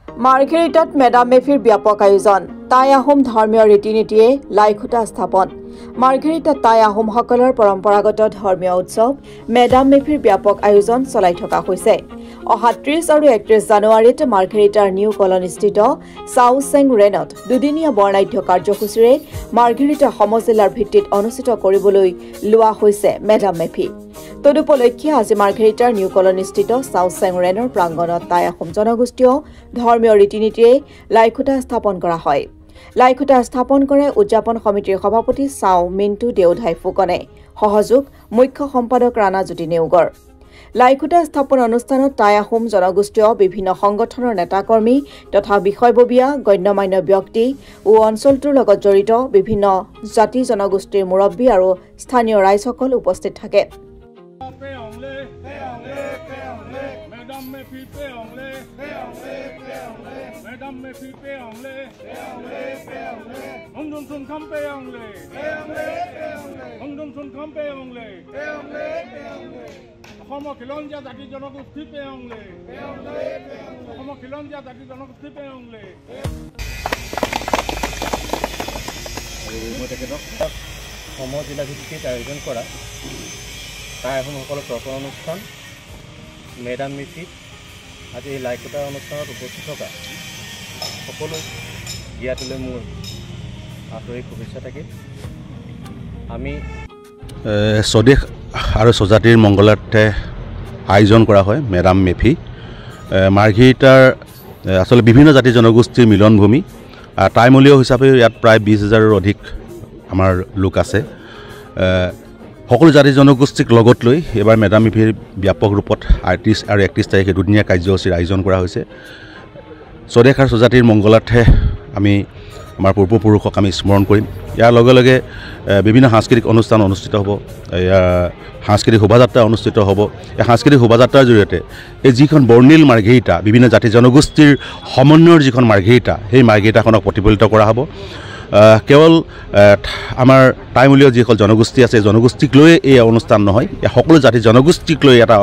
মাৰ্ঘেৰিটাত মেডাম মেফিৰ ব্যাপক আয়োজন টাই আহোম ধৰ্মীয় ৰীতি-নীতিয়ে লাইখুটা স্থাপন মাৰ্ঘেৰিটাত টাই আহোমসকলৰ পৰম্পৰাগত ধৰ্মীয় উৎসৱ মেডাম মেফিৰ ব্যাপক আয়োজন চলাই থকা হৈছে অহা 30 আৰু 31 জানুৱাৰীত মাৰ্ঘেৰিটাৰ নিউ কলনীস্থিত চাউচেং ৰেনত দুদিনীয়া বৰ্ণাঢ্য কাৰ্যসূচীৰে মাৰ্ঘেৰিটা সমজিলাৰ ভিত্তিত অনুষ্ঠিত কৰিবলৈ লোৱা হৈছে মেডাম মেফি তদুপলক্ষে আজি মাৰ্ঘেৰিটাৰ নিউ কলনীস্থিত চাউচেং ৰেনৰ প্ৰাংগণত টাই আহোম জনগোষ্ঠীয় ধৰ্মীয় ৰীতি-নীতিয়ে লাইখুটা স্থাপন কৰা হয় লাইখুটা স্থাপন কৰে উদযাপন সমিতিৰ সভাপতি চাও মিন্টু দেউধাই ফুকনে সহযোগ মুখ্য সম্পাদক ৰাণা জ্যোতি নেউগৰ লাইখুটা স্থাপন অনুষ্ঠানত টাই আহোম জনগোষ্ঠীয় বিভিন্ন সংগঠনৰ নেতাকৰ্মী তথা বিষয়ববীয়া গণ্যমান্য ব্যক্তি ও অঞ্চলটোৰ লগত জড়িত বিভিন্ন জাতি জনগোষ্ঠীৰ মুৰব্বী আৰু স্থানীয় ৰাইজসকল উপস্থিত থাকে Madame me fi pe anglais, Hong Dong Sun Kam pe anglais, Hong Dong Sun Kam pe anglais, Homo Kilonja Dati Jonogusti pe anglais, Homo Kilonja Dati Jonogusti pe anglais. Homo Jila ভিত্তিত আয়োজন কৰা টাই আহোমসকলৰ প্ৰথম অনুষ্ঠান madam মেফি আজি এই লাইখুটা অনুষ্ঠানত উপস্থিত থকা সকলো জ্ঞাতলৈ মোৰ আন্তৰিক শুভেচ্ছা থাকিল আমি স্বদেশ আৰু স্বজাতিৰ মংগলাৰ্থে আয়োজন কৰা হয় মেডাম মেফি মাৰ্ঘেৰিটাৰ আসলে বিভিন্ন জাতি জনগোষ্ঠীৰ মিলনভূমি টাইমলীয় হিচাপে ইয়াত প্ৰায় 20,000ৰ অধিক আমাৰ লোক আছে সকলো জাতি জনগোষ্ঠীক লগত লৈ এবাৰ মেডাম মেফিৰ ব্যাপক ৰূপত 30 আৰু 31 তাৰিখে দুদিনীয়া কাৰ্যসূচীৰ আয়োজন কৰা হৈছে স্বদেশ আৰু স্বজাতিৰ মংগলাৰ্থে আমি আমাৰ পূৰ্বপুৰুষক আমি স্মৰণ কৰিম ইয়াৰ লগে লগে বিভিন্ন সাংস্কৃতিক অনুষ্ঠান অনুষ্ঠিত হ'ব সাংস্কৃতিক শোভাযাত্ৰা অনুষ্ঠিত হ'ব এই সাংস্কৃতিক শোভাযাত্ৰাৰ জৰিয়তে এই যিখন বৰ্ণিল মাৰ্ঘেৰিটা বিভিন্ন জাতি জনগোষ্ঠীৰ সমন্বয়ৰ যিখন মাৰ্ঘেৰিটা সেই মাৰ্ঘেৰিটাখনক প্ৰতিফলিত কৰা হ'ব কেৱল আমাৰ টাইমলীয় যিসকল জনগোষ্ঠী আছে জনগোষ্ঠীক লৈ এই অনুষ্ঠান নহয় সকলো জাতি জনগোষ্ঠীক লৈ এটা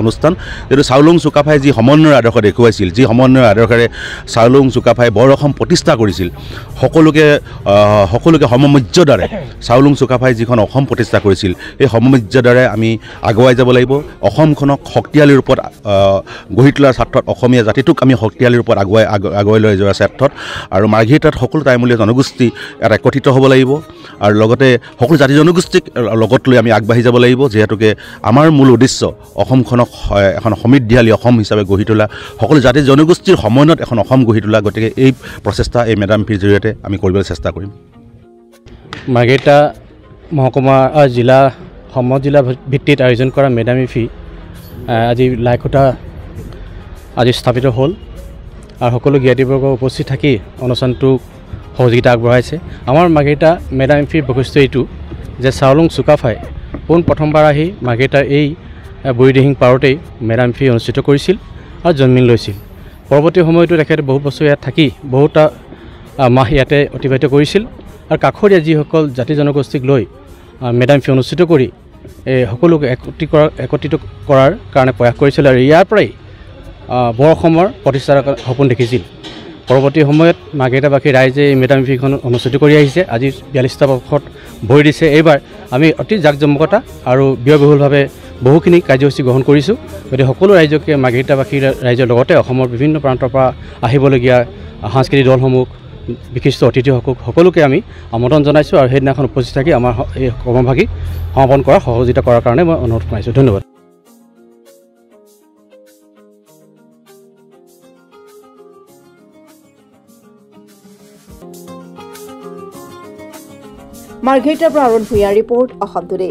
অনুষ্ঠান যেটো চাউলুং চুকাফাই যি সমন্বয়ৰ আদৰ্শ দেখুৱাইছিল যি সমন্বয়ৰ আদৰ্শৰে চাউলুং চুকাফাই বৰ অসম প্ৰতিষ্ঠা কৰিছিল সকলোকে সমমৰ্যাদাৰে চাউলুং চুকাফাই যিখন অসম প্ৰতিষ্ঠা কৰিছিল এই সমমৰ্যাদাৰে আমি আগুৱাই যাব লাগিব অসমখনক শক্তিশালী ৰূপত গঢ়ি তোলাৰ ক্ষেত্ৰত অসমীয়া জাতিটোক আমি শক্তিশালী ৰূপত আগুৱাই লৈ যোৱাৰ ক্ষেত্ৰত আৰু মাৰ্ঘেৰিটাত সকলো টাইমলীয় জনগোষ্ঠী এটা একত্ৰিত হ'ব লাগিব আৰু লগতে সকলো জাতি জনগোষ্ঠীক লগত লৈ আমি আগবাঢ়ি যাব লাগিব যেহেতুকে আমাৰ মূল উদ্দেশ্য অসমখনক এখন সমৃদ্ধিশালী অসম হিচাপে গঢ়ি তোলা সকলো জাতি জনগোষ্ঠীৰ সমন্বয়ত এখন অসম গঢ়ি তোলা গতিকে এই প্ৰচেষ্টা এই মেডাম মেফিৰ জৰিয়তে আমি কৰিবলৈ চেষ্টা কৰিম মাৰ্ঘেৰিটা মহকুমা জিলা সমজিলা ভিত্তিত আয়োজন কৰা মেডাম মেফি আজি লাইখুটা আজি স্থাপিত হ'ল আৰু সকলো জ্ঞাতিবৰ্গ উপস্থিত থাকি অনুষ্ঠানটো সহযোগিতা আগবঢ়াইছে আমাৰ মাৰ্ঘেৰিটা মেডাম মেফিৰ বৈশিষ্ট্য এইটো যে চাউলুং চুকাফাই প্ৰথমবাৰ আহি মাৰ্ঘেৰিটাৰ এই বুঢ়ীদিহিং পাৰতেই মেডাম মেফি অনুষ্ঠিত কৰিছিল আৰু জন্মিল লৈছিল পৰৱৰ্তী সময়তো তেখেতে বহু বছৰ ইয়াত থাকি বহুটা মাহ ইয়াতে অতিবাহিত কৰিছিল আৰু কাষৰীয়া যিসকল জাতি জনগোষ্ঠীক লৈ মেডাম মেফি অনুষ্ঠিত কৰি সকলোকে একত্ৰিত কৰাৰ কাৰণে প্ৰয়াস কৰিছিল আৰু ইয়াৰ পৰাই বৰ অসমৰ প্ৰতিষ্ঠাৰ সপোন দেখিছিল পৰৱৰ্তী সময়ত মাৰ্ঘেৰিটাবাসী ৰাইজে এই মেডাম মেফিখন অনুষ্ঠিত কৰি আহিছে আজি 42টা বৰ্ষত ভৰি দিছে এইবাৰ আমি অতি জাকজমকতা আৰু ব্যয়বহুলভাৱে বহুখিনি কাৰ্যসূচী গ্ৰহণ কৰিছোঁ গতিকে সকলো ৰাইজকে মাৰ্ঘেৰিটাবাসী ৰাইজৰ লগতে অসমৰ বিভিন্ন প্ৰান্তৰ পৰা আহিবলগীয়া সাংস্কৃতিক দলসমূহ বিশিষ্ট সকলোকে আমি আমন্ত্ৰণ জনাইছোঁ আৰু সেইদিনাখন উপস্থিত থাকি আমাৰ এই কৰ্মভাগী সমাপন কৰা সহযোগিতা কৰাৰ কাৰণে মই অনুৰোধ জনাইছোঁ ধন্যবাদ মাৰ্ঘেৰিটাৰ পৰা অৰুণ ভূঞাৰ ৰিপৰ্ট অসম টুডে